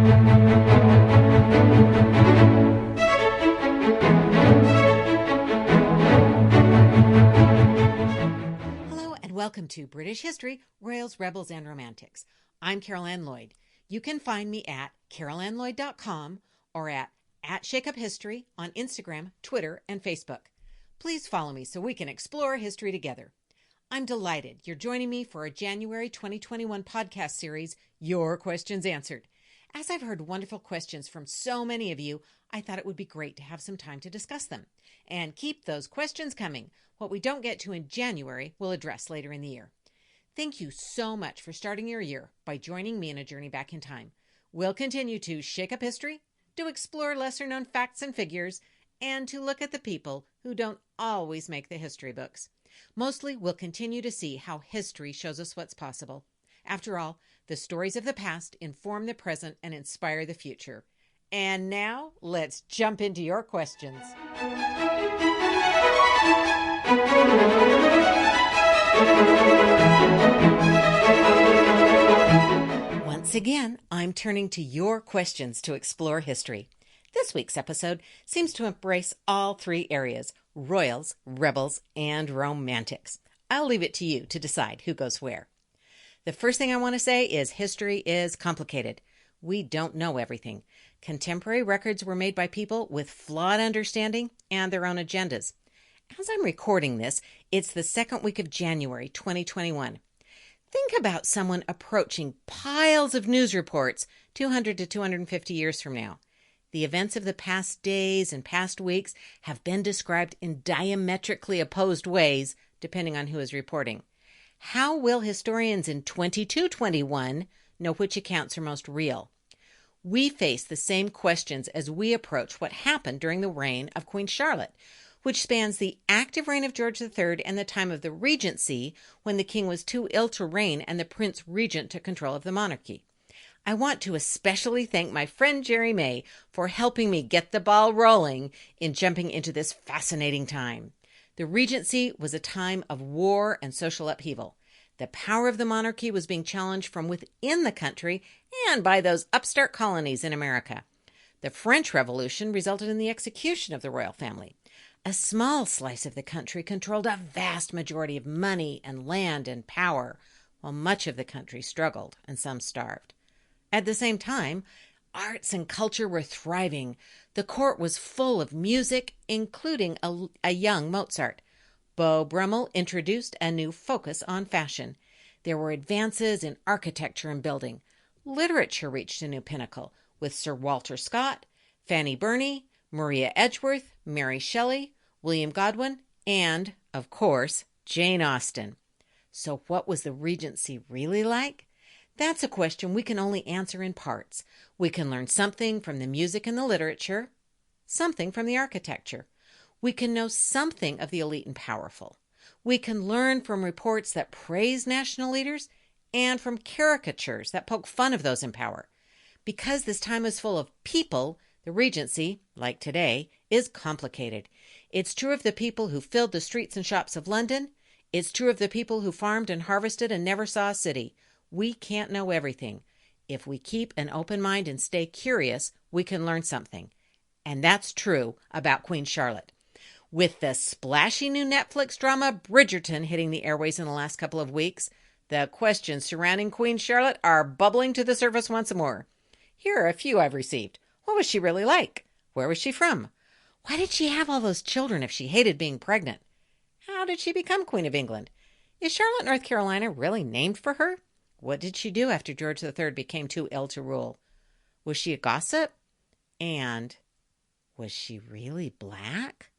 Hello and welcome to British History, Royals, Rebels, and Romantics. I'm Carol Ann Lloyd. You can find me at carolannlloyd.com or at @ShakeUpHistory on Instagram, Twitter, and Facebook. Please follow me so we can explore history together. I'm delighted you're joining me for our January 2021 podcast series, Your Questions Answered. As I've heard wonderful questions from so many of you, I thought it would be great to have some time to discuss them. And keep those questions coming. What we don't get to in January, we'll address later in the year. Thank you so much for starting your year by joining me in a journey back in time. We'll continue to shake up history, to explore lesser-known facts and figures, and to look at the people who don't always make the history books. Mostly, we'll continue to see how history shows us what's possible. After all, the stories of the past inform the present and inspire the future. And now, let's jump into your questions. Once again, I'm turning to your questions to explore history. This week's episode seems to embrace all three areas: royals, rebels, and romantics. I'll leave it to you to decide who goes where. The first thing I want to say is history is complicated. We don't know everything. Contemporary records were made by people with flawed understanding and their own agendas. As I'm recording this, it's the second week of January 2021. Think about someone approaching piles of news reports 200 to 250 years from now. The events of the past days and past weeks have been described in diametrically opposed ways, depending on who is reporting. How will historians in 2221 know which accounts are most real? We face the same questions as we approach what happened during the reign of Queen Charlotte, which spans the active reign of George III and the time of the Regency, when the king was too ill to reign and the Prince Regent took control of the monarchy. I want to especially thank my friend Jerry May for helping me get the ball rolling in jumping into this fascinating time. The Regency was a time of war and social upheaval. The power of the monarchy was being challenged from within the country and by those upstart colonies in America. The French Revolution resulted in the execution of the royal family. A small slice of the country controlled a vast majority of money and land and power, while much of the country struggled and some starved. At the same time, arts and culture were thriving. The court was full of music, including a young Mozart. Beau Brummel introduced a new focus on fashion. There were advances in architecture and building. Literature reached a new pinnacle, with Sir Walter Scott, Fanny Burney, Maria Edgeworth, Mary Shelley, William Godwin, and, of course, Jane Austen. So what was the Regency really like? That's a question we can only answer in parts. We can learn something from the music and the literature, something from the architecture. We can know something of the elite and powerful. We can learn from reports that praise national leaders and from caricatures that poke fun of those in power. Because this time is full of people, the Regency, like today, is complicated. It's true of the people who filled the streets and shops of London. It's true of the people who farmed and harvested and never saw a city. We can't know everything. If we keep an open mind and stay curious, we can learn something. And that's true about Queen Charlotte. With the splashy new Netflix drama Bridgerton hitting the airwaves in the last couple of weeks, the questions surrounding Queen Charlotte are bubbling to the surface once more. Here are a few I've received. What was she really like? Where was she from? Why did she have all those children if she hated being pregnant? How did she become Queen of England? Is Charlotte, North Carolina really named for her? What did she do after George III became too ill to rule? Was she a gossip? And was she really black?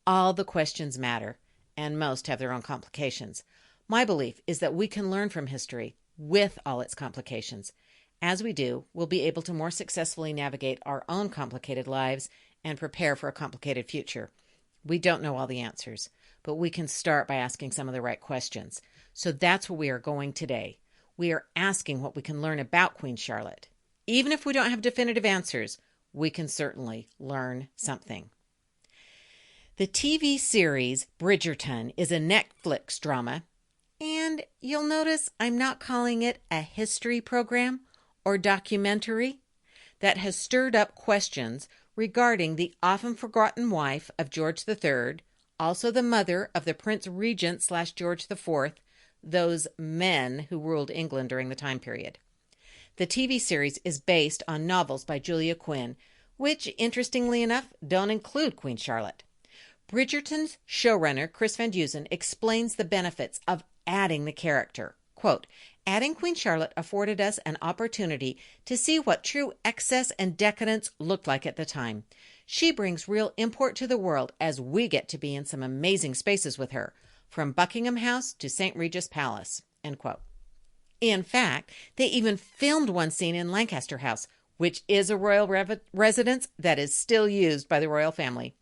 All the questions matter, and most have their own complications. My belief is that we can learn from history with all its complications. As we do, we'll be able to more successfully navigate our own complicated lives and prepare for a complicated future. We don't know all the answers, but we can start by asking some of the right questions. So that's where we are going today. We are asking what we can learn about Queen Charlotte. Even if we don't have definitive answers, we can certainly learn something. The TV series Bridgerton is a Netflix drama, and you'll notice I'm not calling it a history program or documentary. that has stirred up questions regarding the often forgotten wife of George III, also the mother of the Prince Regent / George IV, those men who ruled England during the time period. The TV series is based on novels by Julia Quinn, which, interestingly enough, don't include Queen Charlotte. Bridgerton's showrunner, Chris Van Dusen, explains the benefits of adding the character. Quote, "Adding Queen Charlotte afforded us an opportunity to see what true excess and decadence looked like at the time. She brings real import to the world as we get to be in some amazing spaces with her, from Buckingham House to St. Regis Palace." End quote. In fact, they even filmed one scene in Lancaster House, which is a royal residence that is still used by the royal family.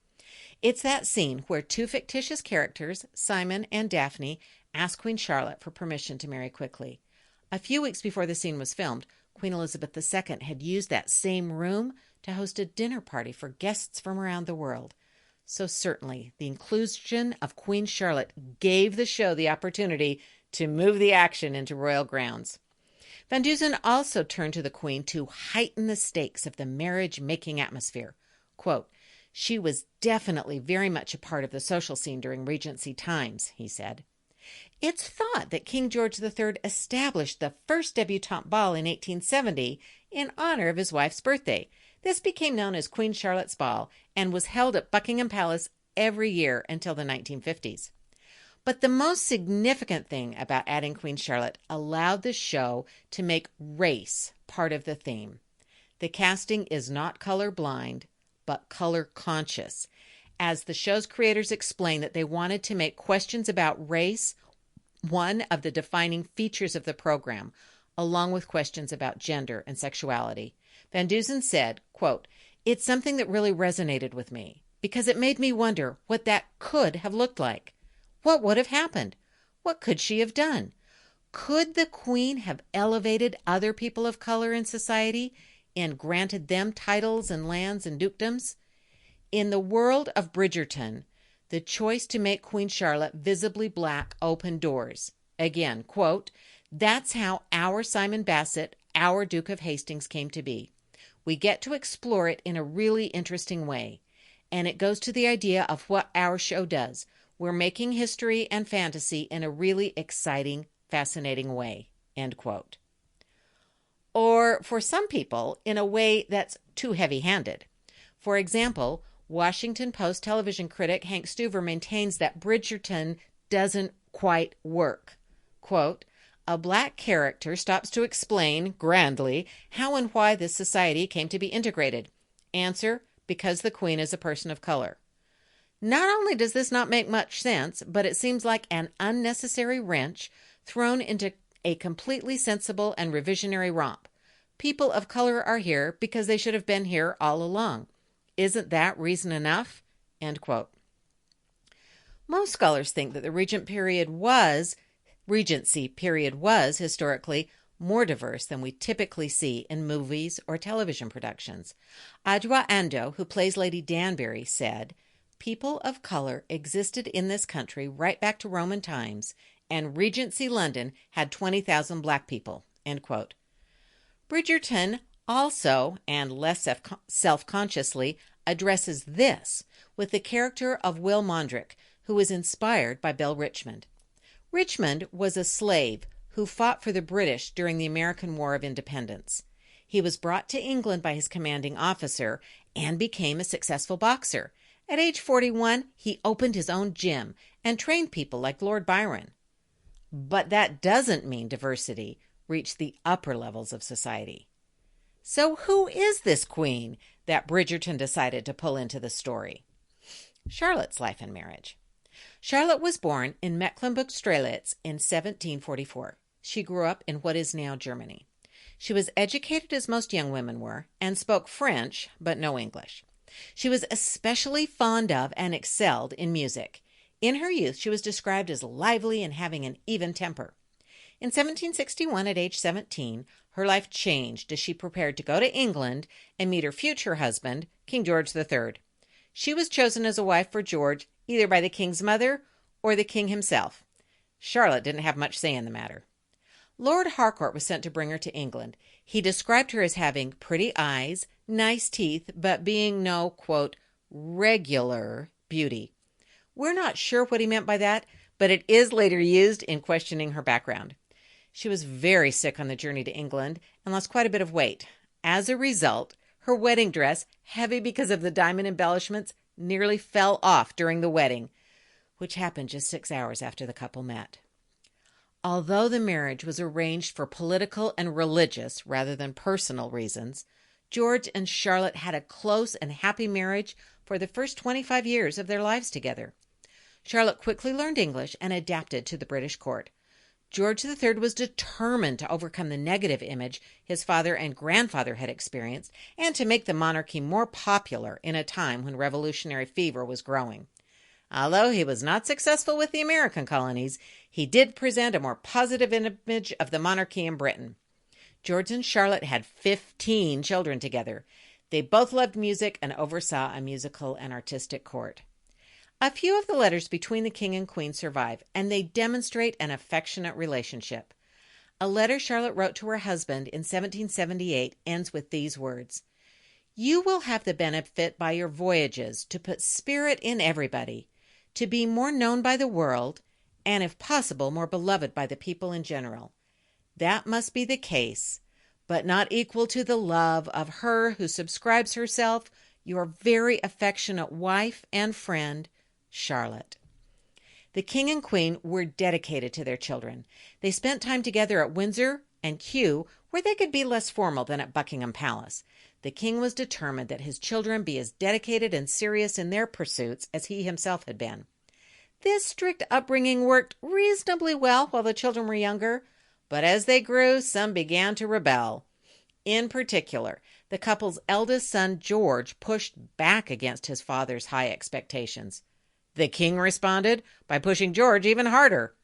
It's that scene where two fictitious characters, Simon and Daphne, ask Queen Charlotte for permission to marry quickly. A few weeks before the scene was filmed, Queen Elizabeth II had used that same room to host a dinner party for guests from around the world. So certainly, the inclusion of Queen Charlotte gave the show the opportunity to move the action into royal grounds. Van Dusen also turned to the Queen to heighten the stakes of the marriage-making atmosphere. Quote, "She was definitely very much a part of the social scene during Regency times," he said. It's thought that King George III established the first debutante ball in 1870 in honor of his wife's birthday. This became known as Queen Charlotte's Ball and was held at Buckingham Palace every year until the 1950s. But the most significant thing about adding Queen Charlotte allowed the show to make race part of the theme. The casting is not colorblind, but color conscious, as the show's creators explained that they wanted to make questions about race one of the defining features of the program, along with questions about gender and sexuality. Van Dusen said, quote, "It's something that really resonated with me because it made me wonder what that could have looked like. What would have happened? What could she have done? Could the Queen have elevated other people of color in society and granted them titles and lands and dukedoms? In the world of Bridgerton, the choice to make Queen Charlotte visibly black opened doors. Again, quote, that's how our Simon Bassett, our Duke of Hastings came to be. We get to explore it in a really interesting way. And it goes to the idea of what our show does. We're making history and fantasy in a really exciting, fascinating way." End quote. Or for some people, in a way that's too heavy-handed. For example, Washington Post television critic Hank Stuever maintains that Bridgerton doesn't quite work. Quote, "A black character stops to explain, grandly, how and why this society came to be integrated. Answer, because the Queen is a person of color." Not only does this not make much sense, but it seems like an unnecessary wrench thrown into a completely sensible and revisionary romp. People of color are here because they should have been here all along. Isn't that reason enough? End quote. Most scholars think that the Regency period was historically more diverse than we typically see in movies or television productions. Adjoa Andoh, who plays Lady Danbury, said, "People of color existed in this country right back to Roman times, and Regency London had 20,000 black people." End quote. Bridgerton also, and less self-consciously, addresses this with the character of Will Mondrick, who was inspired by Bill Richmond. Richmond was a slave who fought for the British during the American War of Independence. He was brought to England by his commanding officer and became a successful boxer. At age 41, he opened his own gym and trained people like Lord Byron. But that doesn't mean diversity reached the upper levels of society. So who is this queen that Bridgerton decided to pull into the story? Charlotte's life and marriage. Charlotte was born in Mecklenburg-Strelitz in 1744. She grew up in what is now Germany. She was educated as most young women were and spoke French, but no English. She was especially fond of and excelled in music. In her youth, she was described as lively and having an even temper. In 1761, at age 17, her life changed as she prepared to go to England and meet her future husband, King George III. She was chosen as a wife for George either by the king's mother or the king himself. Charlotte didn't have much say in the matter. Lord Harcourt was sent to bring her to England. He described her as having pretty eyes, nice teeth, but being no, quote, regular beauty. We're not sure what he meant by that, but it is later used in questioning her background. She was very sick on the journey to England and lost quite a bit of weight. As a result, her wedding dress, heavy because of the diamond embellishments, nearly fell off during the wedding, which happened just 6 hours after the couple met. Although the marriage was arranged for political and religious rather than personal reasons, George and Charlotte had a close and happy marriage for the first 25 years of their lives together. Charlotte quickly learned English and adapted to the British court. George III was determined to overcome the negative image his father and grandfather had experienced and to make the monarchy more popular in a time when revolutionary fever was growing. Although he was not successful with the American colonies, he did present a more positive image of the monarchy in Britain. George and Charlotte had 15 children together. They both loved music and oversaw a musical and artistic court. A few of the letters between the king and queen survive, and they demonstrate an affectionate relationship. A letter Charlotte wrote to her husband in 1778 ends with these words: "You will have the benefit by your voyages to put spirit in everybody, to be more known by the world, and if possible more beloved by the people in general. That must be the case, but not equal to the love of her who subscribes herself your very affectionate wife and friend, Charlotte." The king and queen were dedicated to their children. They spent time together at Windsor and Kew, where they could be less formal than at Buckingham Palace. The king was determined that his children be as dedicated and serious in their pursuits as he himself had been. This strict upbringing worked reasonably well while the children were younger, but as they grew, some began to rebel. In particular, the couple's eldest son, George, pushed back against his father's high expectations. The king responded by pushing George even harder.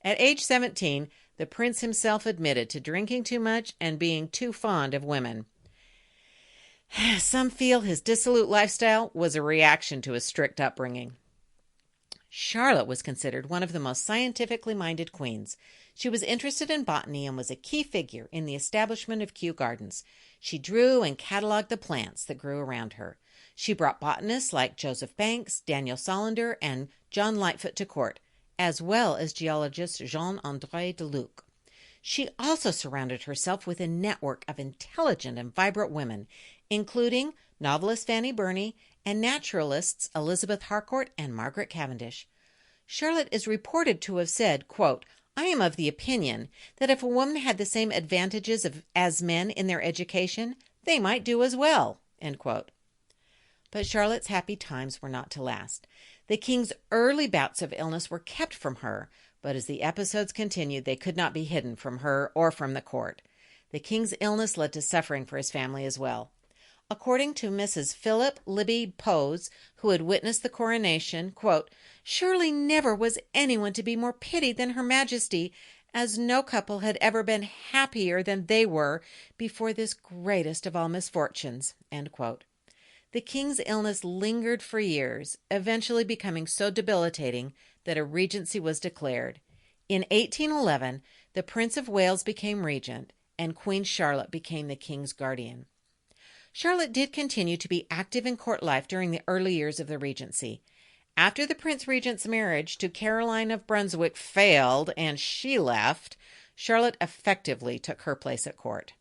At age 17, the prince himself admitted to drinking too much and being too fond of women. Some feel his dissolute lifestyle was a reaction to his strict upbringing. Charlotte was considered one of the most scientifically minded queens. She was interested in botany and was a key figure in the establishment of Kew Gardens. She drew and cataloged the plants that grew around her. She brought botanists like Joseph Banks, Daniel Solander, and John Lightfoot to court, as well as geologist Jean-André Deluc. She also surrounded herself with a network of intelligent and vibrant women, including novelist Fanny Burney and naturalists Elizabeth Harcourt and Margaret Cavendish. Charlotte is reported to have said, quote, "I am of the opinion that if a woman had the same advantages as men in their education, they might do as well," end quote. But Charlotte's happy times were not to last. The king's early bouts of illness were kept from her, but as the episodes continued, they could not be hidden from her or from the court. The king's illness led to suffering for his family as well. According to Mrs. Philip Libby Pose, who had witnessed the coronation, quote, "Surely never was anyone to be more pitied than Her Majesty, as no couple had ever been happier than they were before this greatest of all misfortunes," end quote. The king's illness lingered for years, eventually becoming so debilitating that a regency was declared. In 1811, the Prince of Wales became regent, and Queen Charlotte became the king's guardian. Charlotte did continue to be active in court life during the early years of the regency. After the Prince Regent's marriage to Caroline of Brunswick failed and she left, Charlotte effectively took her place at court.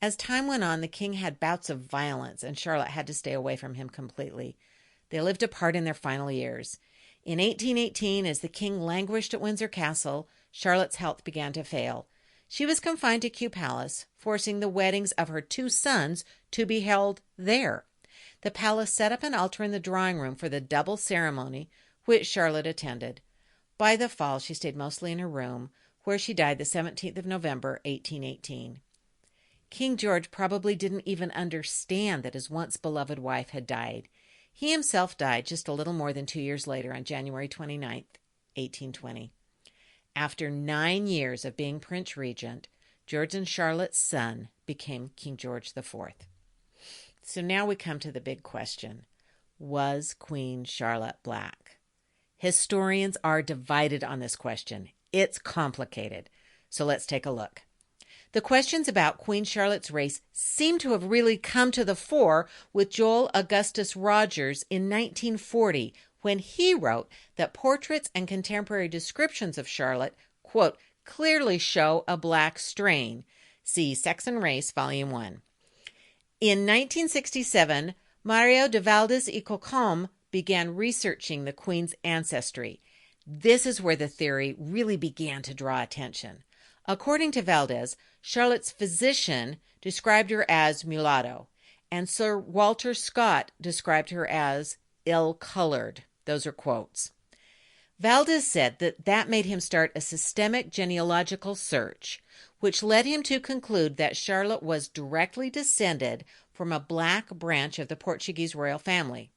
As time went on, the king had bouts of violence, and Charlotte had to stay away from him completely. They lived apart in their final years. In 1818, as the king languished at Windsor Castle, Charlotte's health began to fail. She was confined to Kew Palace, forcing the weddings of her two sons to be held there. The palace set up an altar in the drawing room for the double ceremony, which Charlotte attended. By the fall, she stayed mostly in her room, where she died the 17th of November, 1818. King George probably didn't even understand that his once beloved wife had died. He himself died just a little more than 2 years later on January 29th, 1820. After 9 years of being Prince Regent, George and Charlotte's son became King George IV. So now we come to the big question. Was Queen Charlotte black? Historians are divided on this question. It's complicated. So let's take a look. The questions about Queen Charlotte's race seem to have really come to the fore with Joel Augustus Rogers in 1940, when he wrote that portraits and contemporary descriptions of Charlotte, quote, clearly show a black strain. See Sex and Race, Volume 1. In 1967, Mario de Valdez y Cocom began researching the Queen's ancestry. This is where the theory really began to draw attention. According to Valdez, Charlotte's physician described her as mulatto, and Sir Walter Scott described her as ill-colored. Those are quotes. Valdez said that made him start a systemic genealogical search, which led him to conclude that Charlotte was directly descended from a black branch of the Portuguese royal family.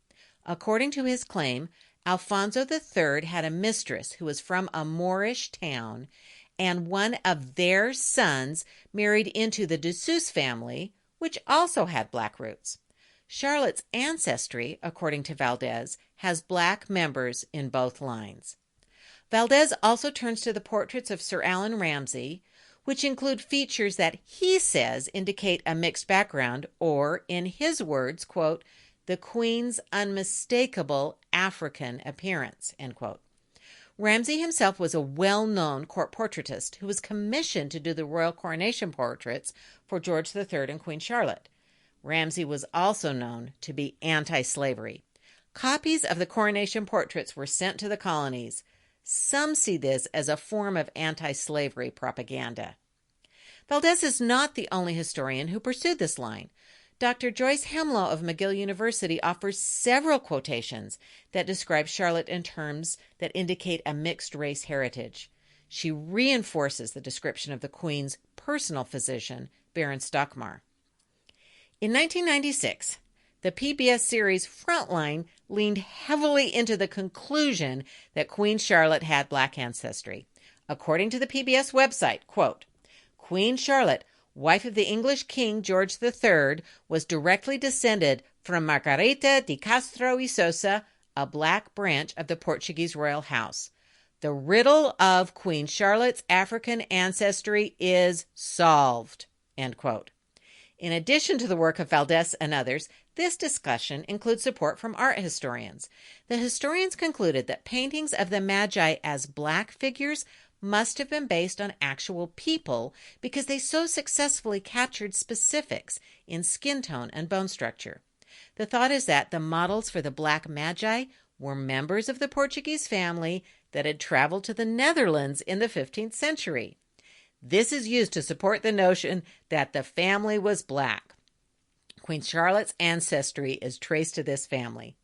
According to his claim, Alfonso III had a mistress who was from a Moorish town, and one of their sons married into the de Sous family, which also had black roots. Charlotte's ancestry, according to Valdez, has black members in both lines. Valdez also turns to the portraits of Sir Allan Ramsay, which include features that he says indicate a mixed background, or, in his words, quote, the Queen's unmistakable African appearance, end quote. Ramsay himself was a well-known court portraitist who was commissioned to do the royal coronation portraits for George III and Queen Charlotte. Ramsay was also known to be anti-slavery. Copies of the coronation portraits were sent to the colonies. Some see this as a form of anti-slavery propaganda. Valdez is not the only historian who pursued this line. Dr. Joyce Hemlow of McGill University offers several quotations that describe Charlotte in terms that indicate a mixed-race heritage. She reinforces the description of the Queen's personal physician, Baron Stockmar. In 1996, the PBS series Frontline leaned heavily into the conclusion that Queen Charlotte had black ancestry. According to the PBS website, quote, Queen Charlotte, wife of the English King George III, was directly descended from Margarita de Castro y Sosa, a black branch of the Portuguese royal house. The riddle of Queen Charlotte's African ancestry is solved, end quote. In addition to the work of Valdez and others, this discussion includes support from art historians. The historians concluded that paintings of the Magi as black figures must have been based on actual people because they so successfully captured specifics in skin tone and bone structure. The thought is that the models for the black Magi were members of the Portuguese family that had traveled to the Netherlands in the 15th century. This is used to support the notion that the family was black. Queen Charlotte's ancestry is traced to this family.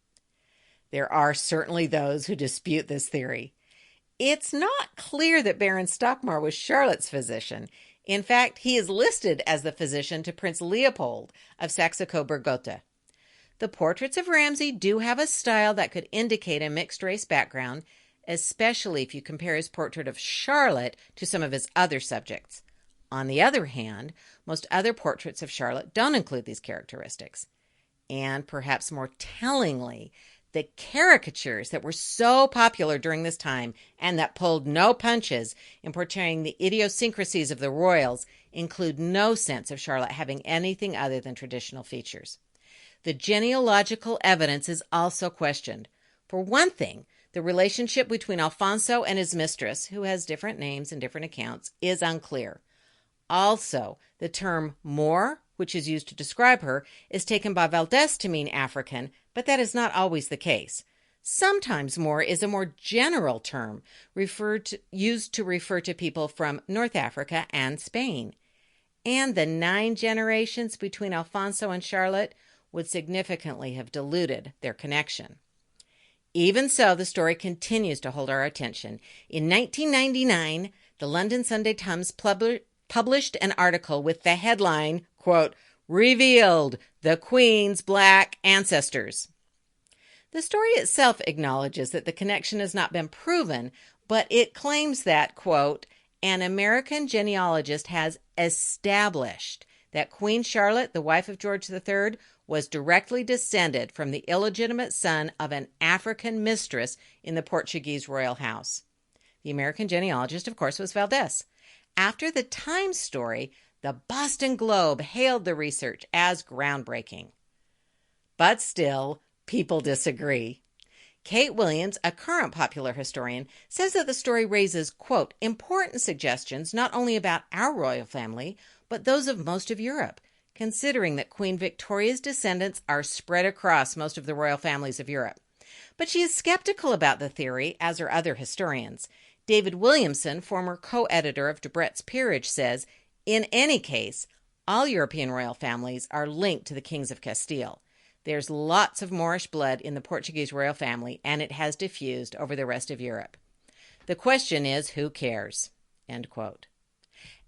There are certainly those who dispute this theory. It's not clear that Baron Stockmar was Charlotte's physician. In fact, he is listed as the physician to Prince Leopold of Saxe-Coburg-Gotha. The portraits of Ramsay do have a style that could indicate a mixed-race background, especially if you compare his portrait of Charlotte to some of his other subjects. On the other hand, most other portraits of Charlotte don't include these characteristics. And perhaps more tellingly, the caricatures that were so popular during this time and that pulled no punches in portraying the idiosyncrasies of the royals include no sense of Charlotte having anything other than traditional features. The genealogical evidence is also questioned. For one thing, the relationship between Alfonso and his mistress, who has different names and different accounts, is unclear. Also, the term Moor, which is used to describe her, is taken by Valdez to mean African, but that is not always the case. Sometimes Moor is a more general term used to refer to people from North Africa and Spain. And the 9 generations between Alfonso and Charlotte would significantly have diluted their connection. Even so, the story continues to hold our attention. In 1999, the London Sunday Times published an article with the headline, quote, Revealed, the Queen's Black Ancestors. The story itself acknowledges that the connection has not been proven, but it claims that, quote, an American genealogist has established that Queen Charlotte, the wife of George III, was directly descended from the illegitimate son of an African mistress in the Portuguese royal house. The American genealogist, of course, was Valdez. After the Times story, the Boston Globe hailed the research as groundbreaking. But still, people disagree. Kate Williams, a current popular historian, says that the story raises, quote, important suggestions not only about our royal family, but those of most of Europe, considering that Queen Victoria's descendants are spread across most of the royal families of Europe. But she is skeptical about the theory, as are other historians. David Williamson, former co-editor of Debrett's Peerage, says, in any case, all European royal families are linked to the kings of Castile. There's lots of Moorish blood in the Portuguese royal family, and it has diffused over the rest of Europe. The question is, who cares? End quote.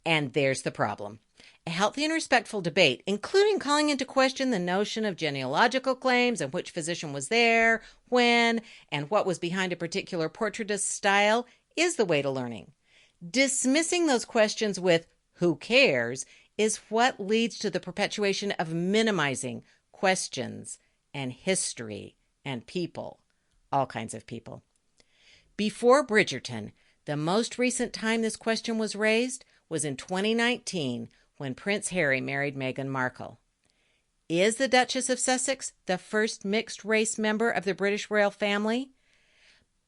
And there's the problem. A healthy and respectful debate, including calling into question the notion of genealogical claims and which physician was there, when, and what was behind a particular portraitist style, is the way to learning. Dismissing those questions with who cares is what leads to the perpetuation of minimizing questions and history and people, all kinds of people. Before Bridgerton, the most recent time this question was raised was in 2019 when Prince Harry married Meghan Markle. Is the Duchess of Sussex the first mixed-race member of the British royal family?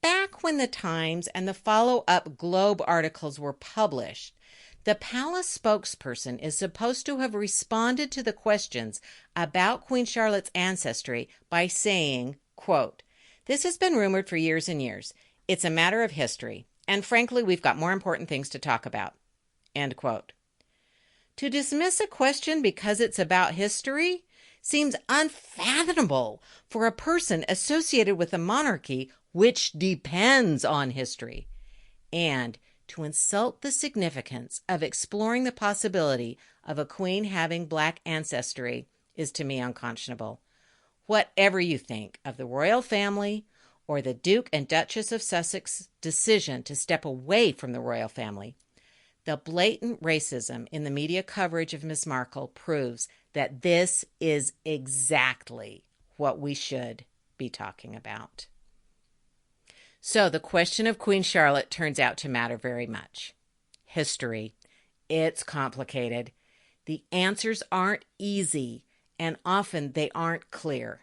Back when the Times and the follow-up Globe articles were published, the palace spokesperson is supposed to have responded to the questions about Queen Charlotte's ancestry by saying, quote, this has been rumored for years and years. It's a matter of history, and frankly, we've got more important things to talk about. End quote. To dismiss a question because it's about history seems unfathomable for a person associated with a monarchy which depends on history. And to insult the significance of exploring the possibility of a queen having black ancestry is to me unconscionable. Whatever you think of the royal family or the Duke and Duchess of Sussex's decision to step away from the royal family, the blatant racism in the media coverage of Ms. Markle proves that this is exactly what we should be talking about. So the question of Queen Charlotte turns out to matter very much. History. It's complicated. The answers aren't easy, and often they aren't clear.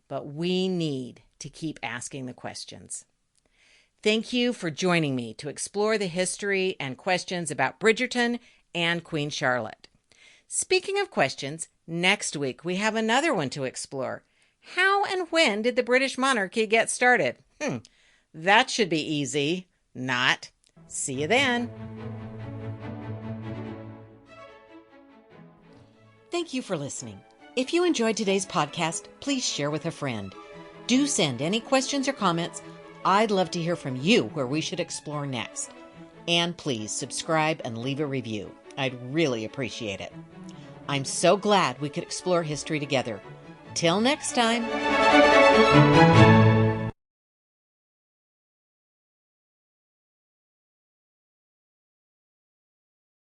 But we need to keep asking the questions. Thank you for joining me to explore the history and questions about Bridgerton and Queen Charlotte. Speaking of questions, next week we have another one to explore. How and when did the British monarchy get started? That should be easy. Not. See you then. Thank you for listening. If you enjoyed today's podcast, please share with a friend. Do send any questions or comments. I'd love to hear from you where we should explore next. And please subscribe and leave a review. I'd really appreciate it. I'm so glad we could explore history together. Till next time.